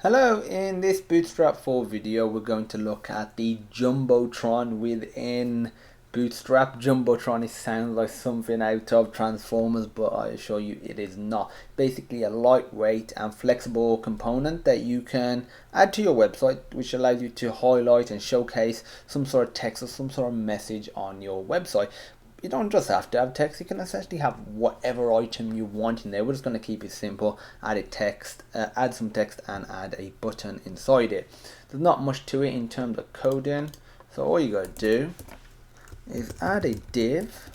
Hello, in this Bootstrap 4 video we're going to look at the Jumbotron within Bootstrap. Jumbotron sounds like something out of Transformers, but I assure you it is not. Basically a lightweight and flexible component that you can add to your website, which allows you to highlight and showcase some sort of text or some sort of message on your website. You don't just have to have text, you can essentially have whatever item you want in there. We're just going to keep it simple, add some text and add a button inside it. There's not much to it in terms of coding, so all you got to do is add a div.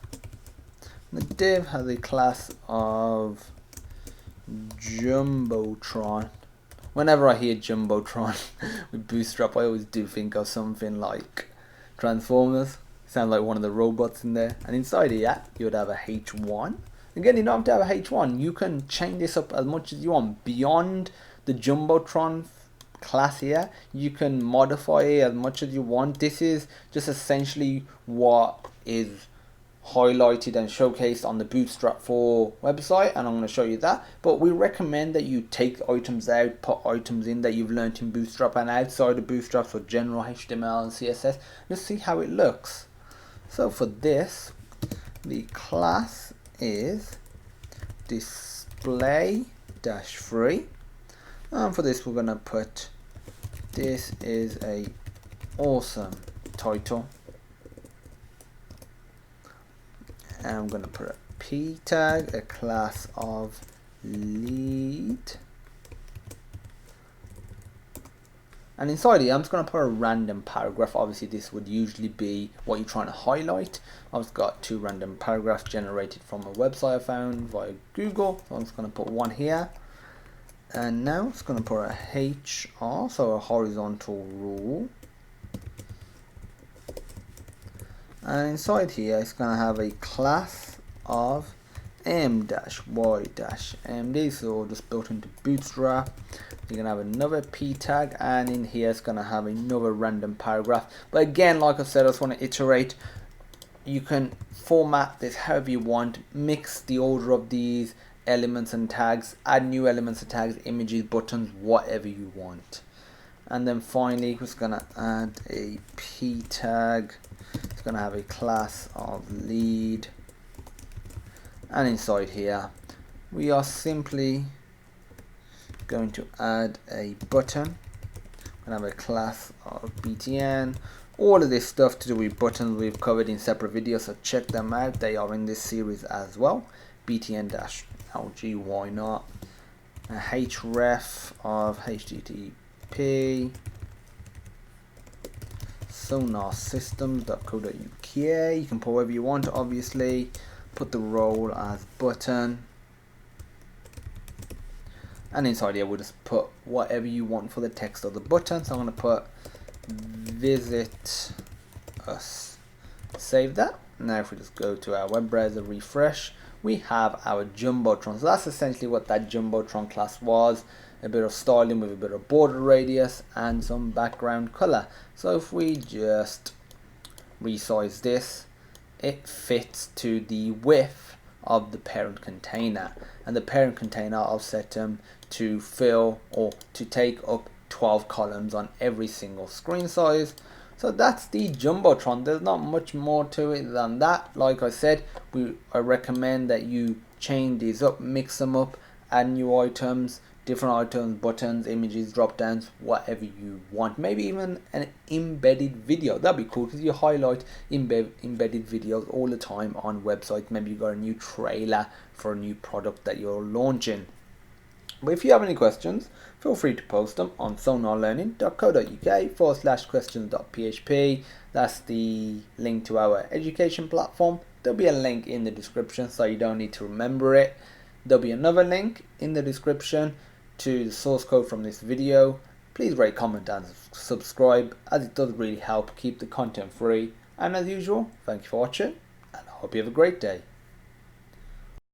The div has a class of Jumbotron. Whenever I hear Jumbotron with Bootstrap, I always do think of something like Transformers. Sound like one of the robots in there, and inside of that you would have a H1. Again, you don't have to have a H1, you can change this up as much as you want beyond the Jumbotron class here. You can modify it as much as you want. This is just essentially what is highlighted and showcased on the Bootstrap 4 website, and I'm going to show you that. But we recommend that you take items out, put items in that you've learned in Bootstrap and outside of Bootstrap, so general HTML and CSS, just see how it looks. So for this, the class is display-free, and for this we're going to put, this is a awesome title, and I'm going to put a p tag, a class of lead, and inside here I'm just going to put a random paragraph. Obviously this would usually be what you're trying to highlight. I've just got two random paragraphs generated from a website I found via Google, so I'm just going to put one here, and now I'm just going to put a HR, so a horizontal rule, and inside here it's going to have a class of m-y-md, so just built into Bootstrap. You're going to have another p tag, and in here it's going to have another random paragraph. But again, like I said, I just want to iterate, you can format this however you want, mix the order of these elements and tags, add new elements and tags, images, buttons, whatever you want. And then finally we're just going to add a p tag. It's going to have a class of lead, and inside here we are simply going to add a button. I'm going to have a class of btn. All of this stuff to do with buttons we've covered in separate videos, so check them out, they are in this series as well. btn-lg, why not? A href of http sonarsystems.co.uk. you can put whatever you want, obviously put the role as button, and inside here we'll just put whatever you want for the text of the button. So I'm going to put visit us, save that. Now if we just go to our web browser, refresh, we have our Jumbotron. So that's essentially what that Jumbotron class was, a bit of styling with a bit of border radius and some background color. So if we just resize this, it fits to the width of the parent container, and the parent container I've set them to fill or to take up 12 columns on every single screen size. So that's the Jumbotron. There's not much more to it than that. Like I said, I recommend that you change these up, mix them up, add new items, different items, buttons, images, drop downs, whatever you want. Maybe even an embedded video. That'd be cool, because you highlight embedded videos all the time on websites. Maybe you got a new trailer for a new product that you're launching. But if you have any questions, feel free to post them on sonarlearning.co.uk/questions.php. That's the link to our education platform. There'll be a link in the description, so you don't need to remember it. There'll be another link in the description to the source code from this video. Please rate, comment and subscribe, as it does really help keep the content free. And as usual, thank you for watching, and I hope you have a great day.